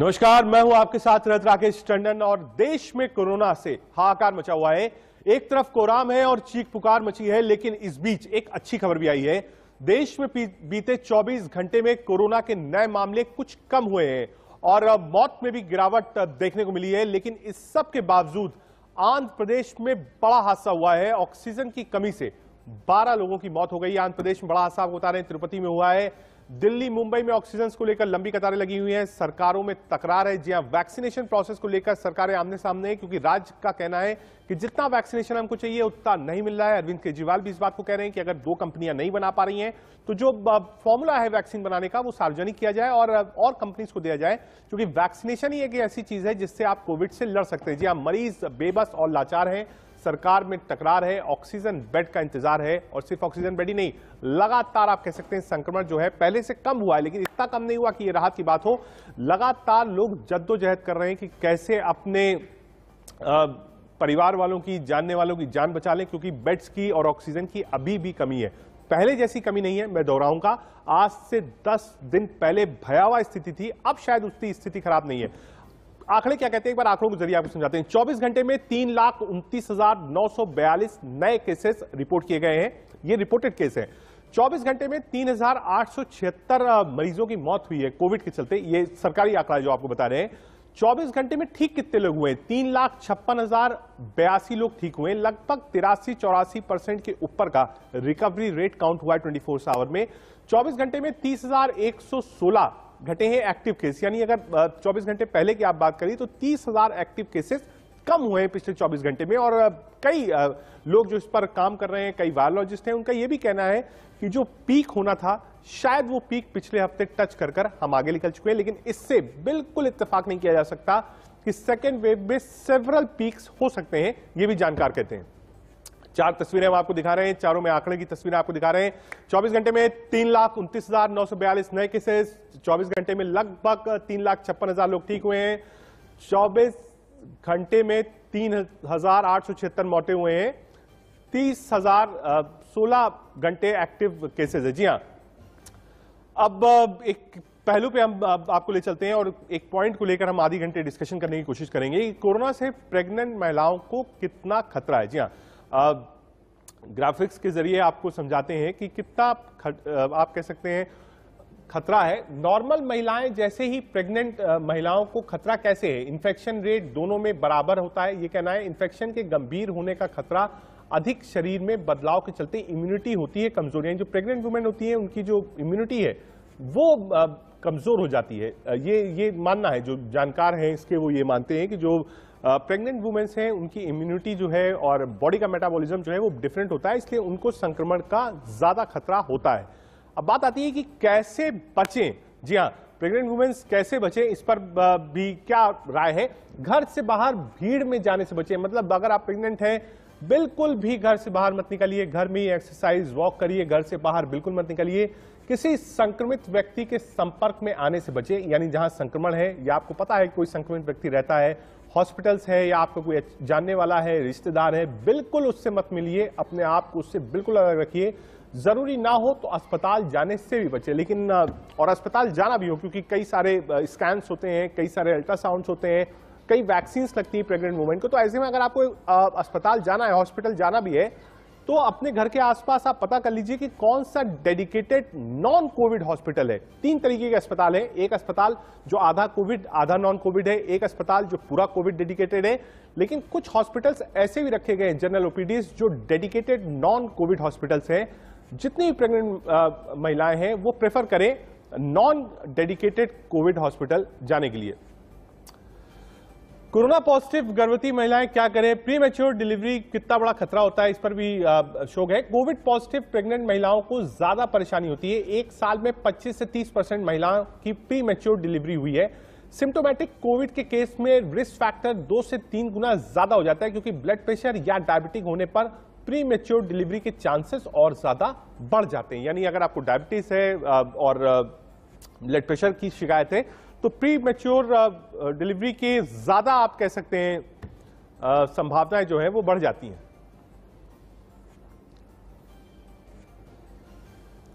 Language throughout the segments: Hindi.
नमस्कार, मैं हूं आपके साथ रथ राकेश टंडन और देश में कोरोना से हाहाकार मचा हुआ है। एक तरफ कोराम है और चीख पुकार मची है, लेकिन इस बीच एक अच्छी खबर भी आई है। देश में बीते 24 घंटे में कोरोना के नए मामले कुछ कम हुए हैं और मौत में भी गिरावट देखने को मिली है। लेकिन इस सब के बावजूद आंध्र प्रदेश में बड़ा हादसा हुआ है। ऑक्सीजन की कमी से 12 लोगों की मौत हो गई। आंध्र प्रदेश में बड़ा हादसा आपको बता रहे हैं, तिरुपति में हुआ है। दिल्ली मुंबई में ऑक्सीजन को लेकर लंबी कतारें लगी हुई हैं। सरकारों में तकरार है। जी हां, वैक्सीनेशन प्रोसेस को लेकर सरकारें आमने सामने हैं, क्योंकि राज्य का कहना है कि जितना वैक्सीनेशन हमको चाहिए उतना नहीं मिल रहा है। अरविंद केजरीवाल भी इस बात को कह रहे हैं कि अगर 2 कंपनियां नहीं बना पा रही हैं तो जो फॉर्मूला है वैक्सीन बनाने का वो सार्वजनिक किया जाए और कंपनीज को दिया जाए, क्योंकि वैक्सीनेशन ही एक ऐसी चीज है जिससे आप कोविड से लड़ सकते हैं। जी हां, मरीज बेबस और लाचार हैं, सरकार में तकरार है, ऑक्सीजन बेड का इंतजार है और सिर्फ ऑक्सीजन बेड ही नहीं, लगातार आप कह सकते हैं संक्रमण जो है पहले से कम हुआ है, लेकिन इतना कम नहीं हुआ कि ये राहत की बात हो। लगातार लोग जद्दोजहद कर रहे हैं कि कैसे अपने परिवार वालों की, जानने वालों की जान बचा लें, क्योंकि बेड्स की और ऑक्सीजन की अभी भी कमी है। पहले जैसी कमी नहीं है, मैं दोहराऊंगा। आज से 10 दिन पहले भयावह स्थिति थी, अब शायद उसकी स्थिति खराब नहीं है। आंकड़े क्या कहते हैं, एक बार आंकड़ों के जरिए आपको समझाते हैं। 24 घंटे में 3,29,942 नए केसेस रिपोर्ट किए गए हैं। ये रिपोर्टेड केस है। 24 घंटे में 3,876 मरीजों की मौत हुई है कोविड के चलते। ये सरकारी आंकड़ा जो आपको बता रहे हैं। 24 घंटे में ठीक कितने लोग हुए? 3,56,082 लोग ठीक हुए। लगभग 83-84% के ऊपर का रिकवरी रेट काउंट हुआ है 24 आवर में। 24 घंटे में 30,116 घटे हैं एक्टिव केस, यानी अगर 24 घंटे पहले की आप बात करिए तो 30,000 एक्टिव केसेस कम हुए हैं पिछले 24 घंटे में। और कई लोग जो इस पर काम कर रहे हैं, कई वायरोलॉजिस्ट हैं, उनका यह भी कहना है कि जो पीक होना था शायद वो पीक पिछले हफ्ते टच कर हम आगे निकल चुके हैं। लेकिन इससे बिल्कुल इत्तेफाक नहीं किया जा सकता कि सेकेंड वेव में सेवरल पीक्स हो सकते हैं, ये भी जानकार कहते हैं। 4 तस्वीरें हम आपको दिखा रहे हैं, चारों में आंकड़े की तस्वीरें आपको दिखा रहे हैं। 24 घंटे में 3,29,942 नए केसेस। 24 घंटे में लगभग 3,56,000 लोग ठीक हुए हैं। 24 घंटे में 3,876 मौतें हुए हैं। 30,016 घंटे एक्टिव केसेस है। जी हाँ, अब एक पहलू पे हम आपको ले चलते हैं और एक पॉइंट को लेकर हम आधी घंटे डिस्कशन करने की कोशिश करेंगे। कोरोना से प्रेग्नेंट महिलाओं को कितना खतरा है। जी हाँ, ग्राफिक्स के जरिए आपको समझाते हैं कि कितना आप कह सकते हैं खतरा है। नॉर्मल महिलाएं जैसे ही प्रेग्नेंट महिलाओं को खतरा कैसे है? इन्फेक्शन रेट दोनों में बराबर होता है, ये कहना है। इन्फेक्शन के गंभीर होने का खतरा अधिक, शरीर में बदलाव के चलते इम्यूनिटी होती है कमजोरियां। जो प्रेग्नेंट वुमेन होती है उनकी जो इम्यूनिटी है वो कमजोर हो जाती है। ये मानना है, जो जानकार हैं इसके वो ये मानते हैं कि जो प्रेग्नेंट वुमेन्स हैं उनकी इम्यूनिटी जो है और बॉडी का मेटाबॉलिज्म जो है वो डिफरेंट होता है, इसलिए उनको संक्रमण का ज्यादा खतरा होता है। अब बात आती है कि कैसे बचें। जी हाँ, प्रेग्नेंट वुमेन्स कैसे बचें, इस पर भी क्या राय है? घर से बाहर भीड़ में जाने से बचें। मतलब अगर आप प्रेग्नेंट हैं बिल्कुल भी घर से बाहर मत निकलिए, घर में ही एक्सरसाइज वॉक करिए, घर से बाहर बिल्कुल मत निकलिए। किसी संक्रमित व्यक्ति के संपर्क में आने से बचें, यानी जहां संक्रमण है या आपको पता है कोई संक्रमित व्यक्ति रहता है, हॉस्पिटल्स है या आपका कोई जानने वाला है, रिश्तेदार है, बिल्कुल उससे मत मिलिए। अपने आप को उससे बिल्कुल अलग रखिए। जरूरी ना हो तो अस्पताल जाने से भी बचे, लेकिन और अस्पताल जाना भी हो, क्योंकि कई सारे स्कैन्स होते हैं, कई सारे अल्ट्रासाउंड्स होते हैं, कई वैक्सीन्स लगती है प्रेग्नेंट वुमेन को। तो ऐसे में अगर आपको अस्पताल जाना है, हॉस्पिटल जाना भी है, तो अपने घर के आसपास आप पता कर लीजिए कि कौन सा डेडिकेटेड नॉन कोविड हॉस्पिटल है। 3 तरीके के अस्पताल है। एक अस्पताल जो आधा कोविड आधा नॉन कोविड है, एक अस्पताल जो पूरा कोविड डेडिकेटेड है। लेकिन कुछ हॉस्पिटल्स ऐसे भी रखे गए हैं, जनरल ओपीडीज, जो डेडिकेटेड नॉन कोविड हॉस्पिटल्स हैं। जितनी भी प्रेग्नेंट महिलाएं हैं वो प्रेफर करें नॉन डेडिकेटेड कोविड हॉस्पिटल जाने के लिए। कोरोना पॉजिटिव गर्भवती महिलाएं क्या करें? प्रीमेच्योर डिलीवरी कितना बड़ा खतरा होता है, इस पर भी शोध है। कोविड पॉजिटिव प्रेग्नेंट महिलाओं को ज्यादा परेशानी होती है। एक साल में 25 से 30% महिलाओं की प्रीमेच्योर डिलीवरी हुई है। सिम्टोमेटिक कोविड के केस में रिस्क फैक्टर 2 से 3 गुना ज्यादा हो जाता है, क्योंकि ब्लड प्रेशर या डायबिटिक होने पर प्रीमेच्योर डिलीवरी के चांसेस और ज्यादा बढ़ जाते हैं। यानी अगर आपको डायबिटीज है और ब्लड प्रेशर की शिकायत है तो प्री मैच्योर डिलीवरी के ज्यादा आप कह सकते हैं संभावनाएं जो है वो बढ़ जाती हैं।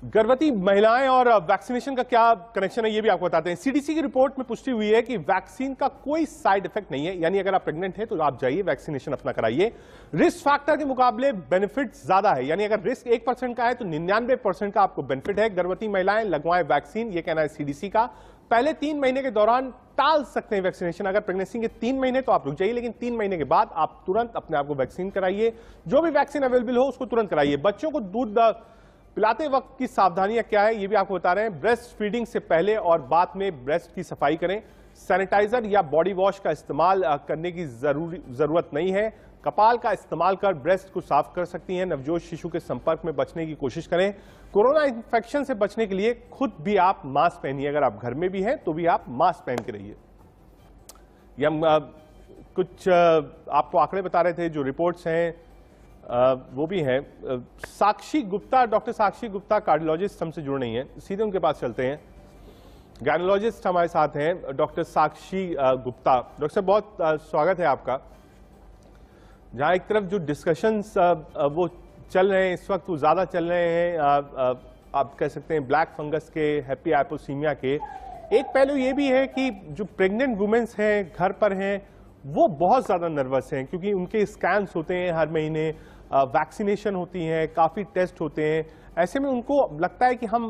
गर्भवती महिलाएं और वैक्सीनेशन का क्या कनेक्शन है ये भी आपको बताते हैं। सीडीसी की रिपोर्ट में पुष्टि हुई है कि वैक्सीन का कोई साइड इफेक्ट नहीं है, यानी अगर आप प्रेग्नेंट हैं तो आप जाइए वैक्सीनेशन अपना कराइए। रिस्क फैक्टर के मुकाबले बेनिफिट ज्यादा है, यानी अगर रिस्क 1% का है तो 99% का आपको बेनिफिट है। गर्भवती महिलाएं लगवाएं वैक्सीन, ये कहना है सीडीसी का। पहले 3 महीने के दौरान टाल सकते हैं वैक्सीनेशन। अगर प्रेगनेंसी के 3 महीने तो आप रुक जाइए, लेकिन 3 महीने के बाद आप तुरंत अपने आप को वैक्सीन कराइए। जो भी वैक्सीन अवेलेबल हो उसको तुरंत कराइए। बच्चों को दूध पिलाते वक्त की सावधानियां क्या है ये भी आपको बता रहे हैं। ब्रेस्ट फीडिंग से पहले और बाद में ब्रेस्ट की सफाई करें। सैनिटाइजर या बॉडी वॉश का इस्तेमाल करने की जरूरत नहीं है। कपाल का इस्तेमाल कर ब्रेस्ट को साफ कर सकती हैं। नवजात शिशु के संपर्क में बचने की कोशिश करें। कोरोना इन्फेक्शन से बचने के लिए खुद भी आप मास्क पहनिए। अगर आप घर में भी हैं तो भी आप मास्क पहन के रहिए। ये हम कुछ आपको आंकड़े बता रहे थे, जो रिपोर्ट्स हैं वो भी हैं। साक्षी गुप्ता, डॉक्टर साक्षी गुप्ता कार्डियोलॉजिस्ट हमसे जुड़ रही हैं, सीधे उनके पास चलते हैं। गायनोलॉजिस्ट हमारे साथ हैं डॉक्टर साक्षी गुप्ता। डॉक्टर साहब बहुत स्वागत है आपका। जहां एक तरफ जो डिस्कशंस वो चल रहे हैं इस वक्त, वो ज्यादा चल रहे हैं आप कह सकते हैं ब्लैक फंगस के, हैप्पी हाइपोसीमिया के। एक पहलू ये भी है कि जो प्रेग्नेंट वुमेन्स हैं, घर पर हैं, वो बहुत ज्यादा नर्वस हैं, क्योंकि उनके स्कैन्स होते हैं हर महीने, वैक्सीनेशन होती है, काफी टेस्ट होते हैं। ऐसे में उनको लगता है कि हम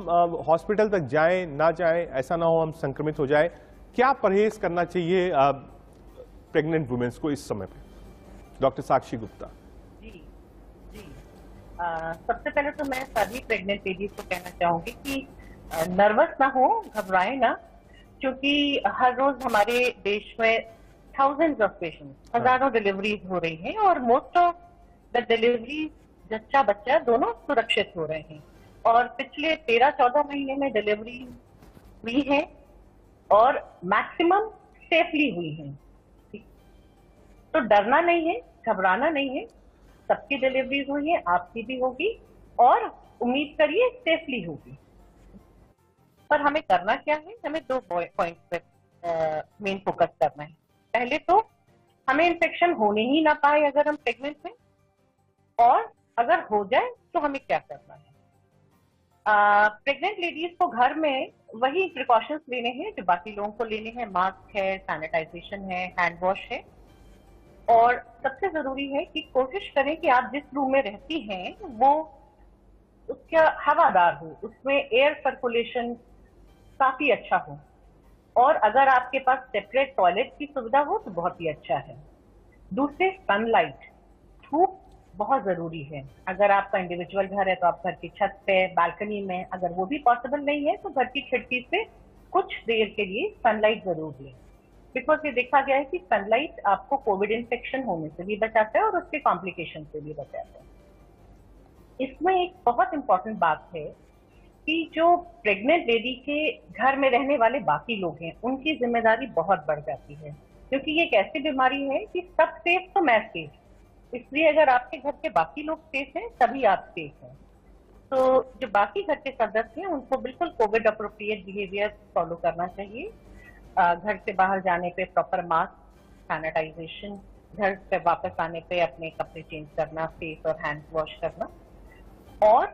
हॉस्पिटल तक जाएं ना जाएं, ऐसा ना हो हम संक्रमित हो जाए। क्या परहेज करना चाहिए प्रेग्नेंट वुमेन्स को इस समय पे? डॉक्टर साक्षी गुप्ता जी जी सबसे पहले तो मैं सभी प्रेग्नेंट लेडीज को कहना चाहूंगी कि नर्वस ना हो, घबराएं ना, क्योंकि हर रोज हमारे देश में थाउजेंड्स ऑफ पेशेंट्स, हजारों डिलीवरीज हो रही हैं और मोस्ट ऑफ द डिलीवरी जच्चा बच्चा दोनों सुरक्षित हो रहे हैं। और पिछले 13-14 महीने में डिलीवरी हुई है और मैक्सिमम सेफली हुई है। तो डरना नहीं है, घबराना नहीं है। सबकी डिलीवरीज हुई है, आपकी भी होगी और उम्मीद करिए सेफली होगी। पर हमें करना क्या है, हमें 2 पॉइंट पे मेन फोकस करना है। पहले तो हमें इन्फेक्शन होने ही ना पाए अगर हम प्रेग्नेंट हैं, और अगर हो जाए तो हमें क्या करना है। प्रेग्नेंट लेडीज को घर में वही प्रिकॉशंस लेने हैं जो बाकी लोगों को लेने हैं। मास्क है, सैनिटाइजेशन है, हैंड वॉश है, और सबसे जरूरी है कि कोशिश करें कि आप जिस रूम में रहती हैं वो उसका हवादार हो, उसमें एयर सर्कुलेशन काफी अच्छा हो, और अगर आपके पास सेपरेट टॉयलेट की सुविधा हो तो बहुत ही अच्छा है। दूसरे, सनलाइट, धूप बहुत जरूरी है। अगर आपका इंडिविजुअल घर है तो आप घर की छत पे, बालकनी में, अगर वो भी पॉसिबल नहीं है तो घर की खिड़की से कुछ देर के लिए सनलाइट जरूर लें। बिकॉज ये देखा गया है कि सनलाइट आपको कोविड इन्फेक्शन होने से भी बचाता है और उसके कॉम्प्लिकेशन से भी बचाता है। इसमें एक बहुत इंपॉर्टेंट बात है कि जो प्रेग्नेंट लेडी के घर में रहने वाले बाकी लोग हैं उनकी जिम्मेदारी बहुत बढ़ जाती है, क्योंकि ये एक ऐसी बीमारी है कि सब सेफ तो मैं सेफ। इसलिए अगर आपके घर के बाकी लोग सेफ हैं तभी आप सेफ हैं। तो जो बाकी घर के सदस्य हैं उनको बिल्कुल कोविड अप्रोप्रिएट बिहेवियर फॉलो करना चाहिए। घर से बाहर जाने पे प्रॉपर मास्क, सैनिटाइजेशन, घर से वापस आने पे अपने कपड़े चेंज करना, फेस और हैंड वॉश करना। और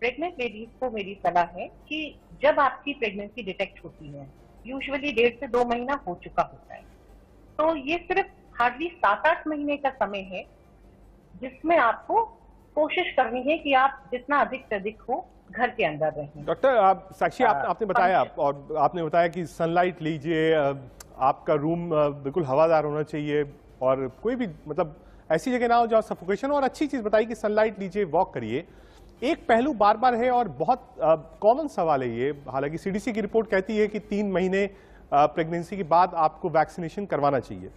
प्रेग्नेंट लेडीज को मेरी सलाह है कि जब आपकी प्रेगनेंसी डिटेक्ट होती है, यूजुअली 1.5 से 2 महीना हो चुका होता है, तो ये सिर्फ हार्डली 7-8 महीने का समय है जिसमें आपको कोशिश करनी है कि आप जितना अधिक से अधिक हो घर के अंदर रहें। डॉक्टर आप साक्षी आपने बताया और आपने बताया कि सनलाइट लीजिए, आपका रूम बिल्कुल हवादार होना चाहिए, और कोई भी मतलब ऐसी जगह ना हो जहाँ सफोकेशन, और अच्छी चीज बताई कि सनलाइट लीजिए, वॉक करिए। एक पहलू बार बार है और बहुत कॉमन सवाल है ये, हालांकि सीडीसी की रिपोर्ट कहती है कि 3 महीने प्रेगनेंसी के बाद आपको वैक्सीनेशन करवाना चाहिए।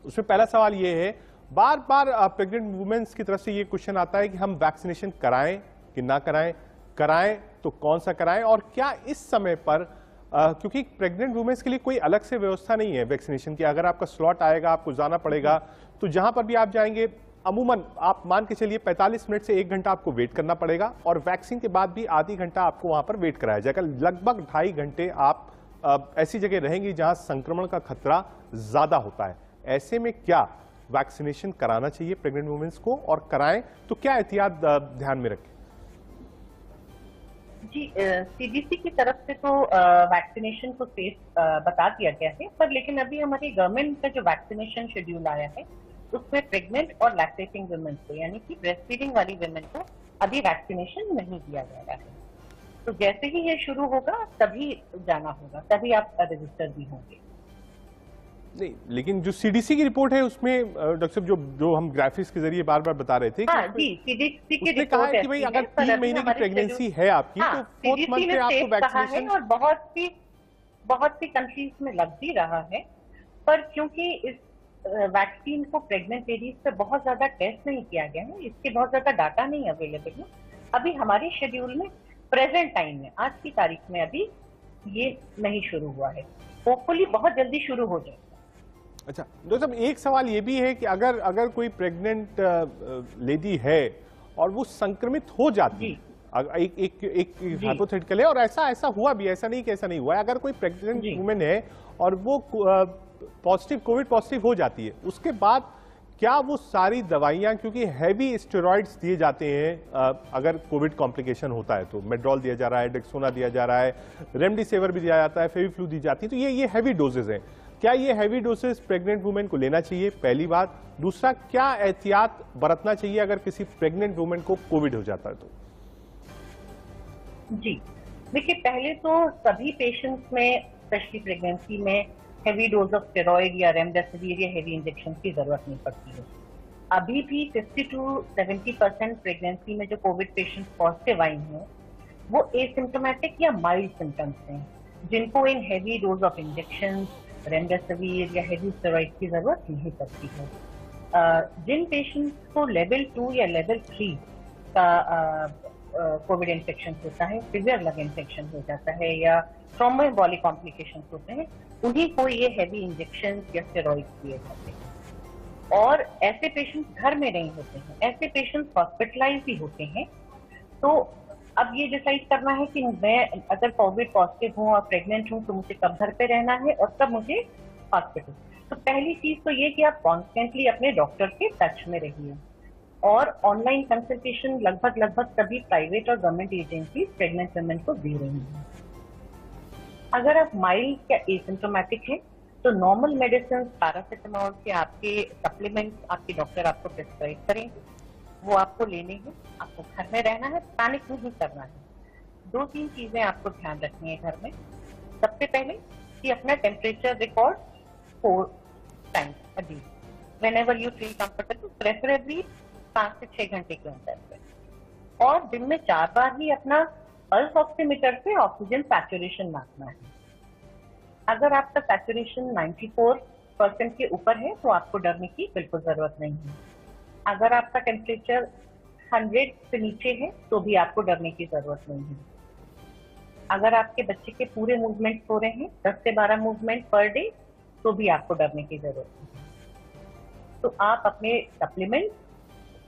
उसमें पहला सवाल ये है, बार बार प्रेग्नेंट वुमेन्स की तरफ से ये क्वेश्चन आता है कि हम वैक्सीनेशन कराएं कि ना कराएं, कराएं तो कौन सा कराएं, और क्या इस समय पर क्योंकि प्रेग्नेंट वुमेन्स के लिए कोई अलग से व्यवस्था नहीं है वैक्सीनेशन की, अगर आपका स्लॉट आएगा आपको जाना पड़ेगा, तो जहां पर भी आप जाएंगे अमूमन आप मान के चलिए 45 मिनट से 1 घंटा आपको वेट करना पड़ेगा, और वैक्सीन के बाद भी आधी घंटा आपको वहां पर वेट कराया जाएगा। लगभग 2.5 घंटे आप ऐसी जगह रहेंगी जहां संक्रमण का खतरा ज्यादा होता है। ऐसे में क्या वैक्सीनेशन कराना चाहिए प्रेग्नेंट वुमेन्स को, और कराएं तो क्या एहतियात ध्यान में रखें? जी, सीडीसी की तरफ से तो वैक्सीनेशन को सेफ बता दिया गया है, पर लेकिन अभी हमारी गवर्नमेंट का जो वैक्सीनेशन शेड्यूल आया है उसमें प्रेग्नेंट और लैक्टेटिंग वुमेन को, यानी कि ब्रेस्ट फीडिंग वाली वुमेन को अभी वैक्सीनेशन नहीं दिया गया है। तो जैसे ही ये शुरू होगा तभी जाना होगा, तभी आप रजिस्टर भी होंगे। नहीं, लेकिन जो सीडीसी की रिपोर्ट है उसमें डॉक्टर साहब जो जो हम ग्राफिक्स के जरिए बार बार बता रहे थे हाँ जी, सीडीसी की उसने कहा रिपोर्ट है कि भाई ऐसी अगर है, पर 3 अभी महीने की हमारे प्रेगनेंसी है आपकी हाँ, तो 4th सीडीसी मंथ ने पे आपको सेफ कहा है वैक्सीनेशन। और बहुत सी कंट्रीज में लग भी रहा है, पर क्योंकि इस वैक्सीन को प्रेग्नेंट लेडीज पे बहुत ज्यादा टेस्ट नहीं किया गया है, इसके बहुत ज्यादा डाटा नहीं अवेलेबल है अभी हमारे शेड्यूल में, प्रेजेंट टाइम में, आज की तारीख में अभी ये नहीं शुरू हुआ है। होपफुली बहुत जल्दी शुरू हो जाए। अच्छा डॉक्टर साहब, एक सवाल ये भी है कि अगर अगर कोई प्रेग्नेंट लेडी है और वो संक्रमित हो जाती है, एक हाइपोथेटिकल है और ऐसा हुआ भी, ऐसा नहीं कि ऐसा नहीं हुआ है, अगर कोई प्रेग्नेंट वुमेन है और वो पॉजिटिव, कोविड पॉजिटिव हो जाती है, उसके बाद क्या वो सारी दवाइयां, क्योंकि हैवी स्टेरॉइड्स दिए जाते हैं अगर कोविड कॉम्प्लिकेशन होता है, तो मेड्रोल दिया जा रहा है, डेक्सोना दिया जा रहा है, रेमडेसिविर भी दिया जाता है, फेविफ्लू दी जाती है, तो ये हैवी डोजेज हैं, क्या ये हैवी डोजेस प्रेग्नेंट वुमेन को लेना चाहिए? पहली बात। दूसरा, क्या एहतियात बरतना चाहिए अगर किसी प्रेग्नेंट वुमेन को कोविड हो जाता है तो? जी, देखिए, पहले तो सभी पेशेंट्स में, स्पेशली प्रेगनेंसी में, हेवी डोज ऑफ स्टेरॉइड या रेमडेसिविर या हेवी इंजेक्शन की जरूरत नहीं पड़ती है। अभी भी 50 to 70% प्रेगनेंसी में जो कोविड पेशेंट्स पॉजिटिव आई हैं वो एसिम्टोमेटिक या माइल्ड सिम्टम्स हैं, जिनको इन heavy dose of injection, remdesivir या हेवी स्टेरॉइड की जरूरत नहीं पड़ती है। जिन पेशेंट्स को लेवल 2 या लेवल 3 का कोविड इन्फेक्शन होता है, सीवियर लंग इन्फेक्शन हो जाता है या थ्रोम्बोएम्बोलिक कॉम्प्लिकेशन होते हैं, उन्हीं को ये हेवी इंजेक्शन या स्टेरॉइड दिए जाते हैं। और ऐसे पेशेंट्स घर में नहीं होते हैं, ऐसे पेशेंट्स हॉस्पिटलाइज भी होते हैं। तो अब ये डिसाइड करना है कि मैं अगर कोविड पॉजिटिव हूँ और प्रेग्नेंट हूँ तो मुझे कब घर पे रहना है और कब मुझे हॉस्पिटल। तो पहली चीज तो ये कि आप कॉन्स्टेंटली अपने डॉक्टर के टच में रहिए, और ऑनलाइन कंसल्टेशन लगभग सभी प्राइवेट और गवर्नमेंट एजेंसी प्रेग्नेंट वुमेन को दे रही हैं। अगर आप माइल्ड या एसिम्टोमेटिक हैं तो नॉर्मल मेडिसिन, पैरासिटामोल के आपके सप्लीमेंट्स आपके डॉक्टर आपको प्रिस्क्राइब करेंगे, वो आपको लेने हैं, आपको घर में रहना है, पैनिक नहीं करना है। 2-3 चीजें आपको ध्यान रखनी है घर में। सबसे पहले कि अपना temperature record 4 times a day, whenever you feel comfortable, preferably 5 से 6 घंटे के अंदर में, और दिन में 4 बार ही अपना पल्स ऑक्सीमीटर से ऑक्सीजन सैचुरेशन नापना है। अगर आपका सैचुरेशन 94% के ऊपर है तो आपको डरने की बिल्कुल जरूरत नहीं है। अगर आपका टेम्परेचर 100 से नीचे है तो भी आपको डरने की जरूरत नहीं है। अगर आपके बच्चे के पूरे मूवमेंट हो रहे हैं, 10 से 12 मूवमेंट पर डे, तो भी आपको डरने की जरूरत नहीं है। तो आप अपने सप्लीमेंट,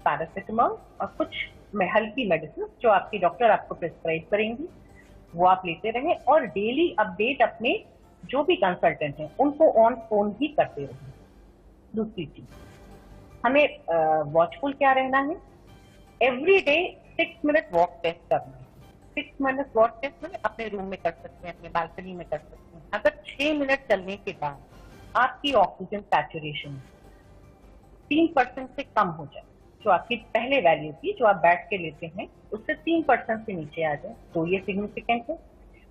पैरासिटामोल और कुछ हल्की मेडिसिन जो आपकी डॉक्टर आपको प्रिस्क्राइब करेंगी वो आप लेते रहें, और डेली अपडेट अपने जो भी कंसल्टेंट हैं उनको ऑन फोन ही करते रहें। दूसरी चीज, हमें वॉचफुल क्या रहना है, every day 6 minute walk test करना है। 6 मिनट वॉक टेस्ट में अपने रूम में कर सकते हैं, अपने बालकनी में कर सकते हैं। अगर 6 मिनट चलने के बाद आपकी ऑक्सीजन सैचुरेशन 3% से कम हो जाए, जो आपकी पहले वैल्यू थी जो आप बैठ के लेते हैं उससे 3% से नीचे आ जाए, तो ये सिग्निफिकेंट है।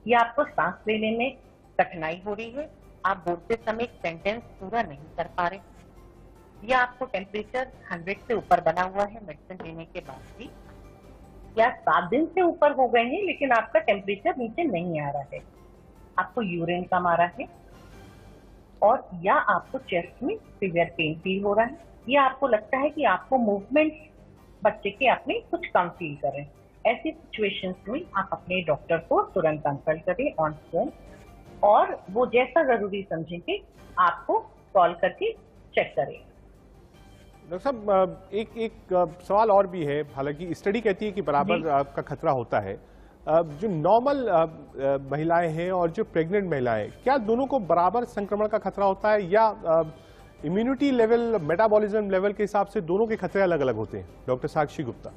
या आपको सांस लेने में कठिनाई हो रही है, आप बोलते समय एक सेंटेंस पूरा नहीं कर पा रहे, या आपको टेम्परेचर 100 से ऊपर बना हुआ है मेडिसिन लेने के बाद भी, या 7 दिन से ऊपर हो गए हैं लेकिन आपका टेम्परेचर नीचे नहीं आ रहा है, आपको यूरिन कम आ रहा है, और या आपको चेस्ट में सीवियर पेन फील हो रहा है, या आपको लगता है कि आपको मूवमेंट बच्चे के अपने कुछ कम फील कर रहे हैं, ऐसी सिचुएशंस में आप अपने डॉक्टर को तुरंत कंसल्ट करें ऑन फोन, और वो जैसा जरूरी समझेंगे आपको कॉल करके चेक करें। डॉक्टर साहब, एक सवाल और भी है, हालांकि स्टडी कहती है कि बराबर आपका खतरा होता है। जो नॉर्मल महिलाएं हैं और जो प्रेग्नेंट महिलाएं, क्या दोनों को बराबर संक्रमण का खतरा होता है, या इम्यूनिटी लेवल, मेटाबॉलिज्म लेवल के हिसाब से दोनों के खतरे अलग अलग होते हैं? डॉक्टर साक्षी गुप्ता।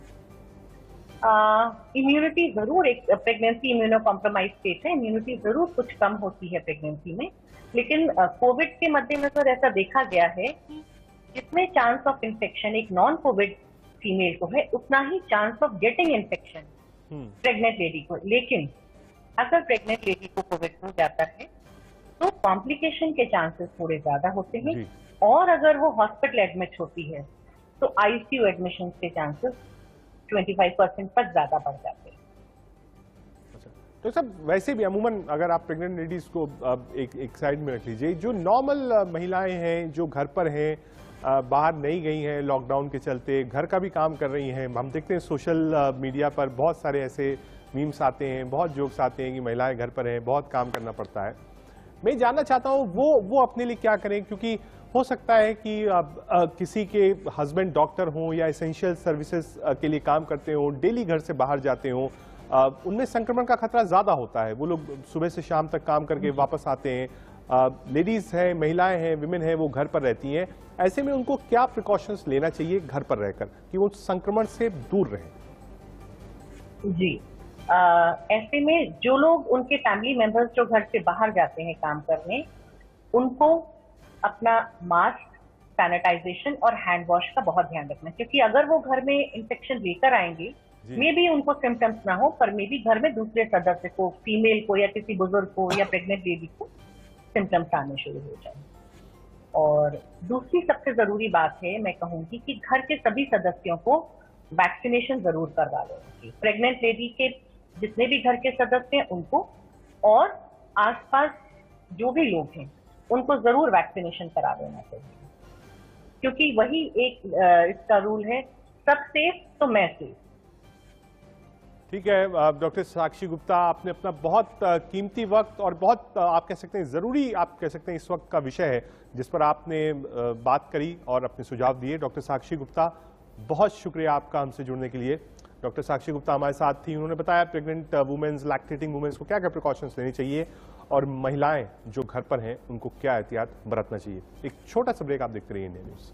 इम्यूनिटी जरूर, एक प्रेगनेंसी इम्यूनो कॉम्प्रोमाइज स्टेट है, इम्यूनिटी जरूर कुछ कम होती है प्रेगनेंसी में, लेकिन कोविड के मद्देनजर ऐसा देखा गया है कि जितने चांस ऑफ इन्फेक्शन एक नॉन कोविड फीमेल को है, उतना ही chance of getting infection pregnant lady को। लेकिन अगर प्रेग्नेंट लेडी को कोविड हो जाता है तो कॉम्प्लिकेशन के चांसेस थोड़े ज्यादा होते हैं, और अगर वो हॉस्पिटल एडमिट होती है तो आईसीयू एडमिशन के चांसेस 25% तक ज्यादा बढ़ जाते हैं। अच्छा, तो सब वैसे भी अमूमन अगर आप प्रेग्नेंट लेडीज को एक साइड में रख लीजिए, जो नॉर्मल महिलाएं हैं जो घर पर हैं, बाहर नहीं गई हैं लॉकडाउन के चलते, घर का भी काम कर रही हैं, हम देखते हैं सोशल मीडिया पर बहुत सारे ऐसे मीम्स आते हैं, बहुत जोक्स आते हैं कि महिलाएं घर पर हैं, बहुत काम करना पड़ता है। मैं जानना चाहता हूं वो अपने लिए क्या करें, क्योंकि हो सकता है कि किसी के हस्बैंड डॉक्टर हों या एसेंशियल सर्विसेज के लिए काम करते हों, डेली घर से बाहर जाते हों, उनमें संक्रमण का खतरा ज्यादा होता है। वो लोग सुबह से शाम तक काम करके वापस आते हैं, लेडीज हैं, महिलाएं हैं, विमेन हैं, वो घर पर रहती हैं। ऐसे में उनको क्या प्रिकॉशंस लेना चाहिए घर पर रहकर कि वो संक्रमण से दूर रहें? जी, ऐसे में जो लोग, उनके फैमिली मेंबर्स जो घर से बाहर जाते हैं काम करने, उनको अपना मास्क, सैनिटाइजेशन और हैंड वॉश का बहुत ध्यान रखना, क्योंकि अगर वो घर में इन्फेक्शन लेकर आएंगे, मे भी उनको सिम्टम्स ना हो, पर मे भी घर में दूसरे सदस्य को, फीमेल को या किसी बुजुर्ग को या प्रेग्नेंट लेडी को सिम्टम्स आने शुरू हो जाए। और दूसरी सबसे जरूरी बात है, मैं कहूंगी कि घर के सभी सदस्यों को वैक्सीनेशन जरूर करवा लेना चाहिए। प्रेग्नेंट लेडी के जितने भी घर के सदस्य हैं उनको, और आसपास जो भी लोग हैं उनको जरूर वैक्सीनेशन करा देना चाहिए, क्योंकि वही एक इसका रूल है, सब सेफ तो मैं सेफ। ठीक है डॉक्टर साक्षी गुप्ता, आपने अपना बहुत कीमती वक्त और बहुत आप कह सकते हैं ज़रूरी, आप कह सकते हैं इस वक्त का विषय है जिस पर आपने बात करी और अपने सुझाव दिए। डॉक्टर साक्षी गुप्ता, बहुत शुक्रिया आपका हमसे जुड़ने के लिए। डॉक्टर साक्षी गुप्ता हमारे साथ थी, उन्होंने बताया प्रेग्नेंट वुमेन्स, लैक्टेटिंग वुमेन्स को क्या क्या प्रिकॉशंस लेनी चाहिए और महिलाएं जो घर पर हैं उनको क्या एहतियात बरतना चाहिए। एक छोटा सा ब्रेक, आप देखते रहिए इंडिया न्यूज़।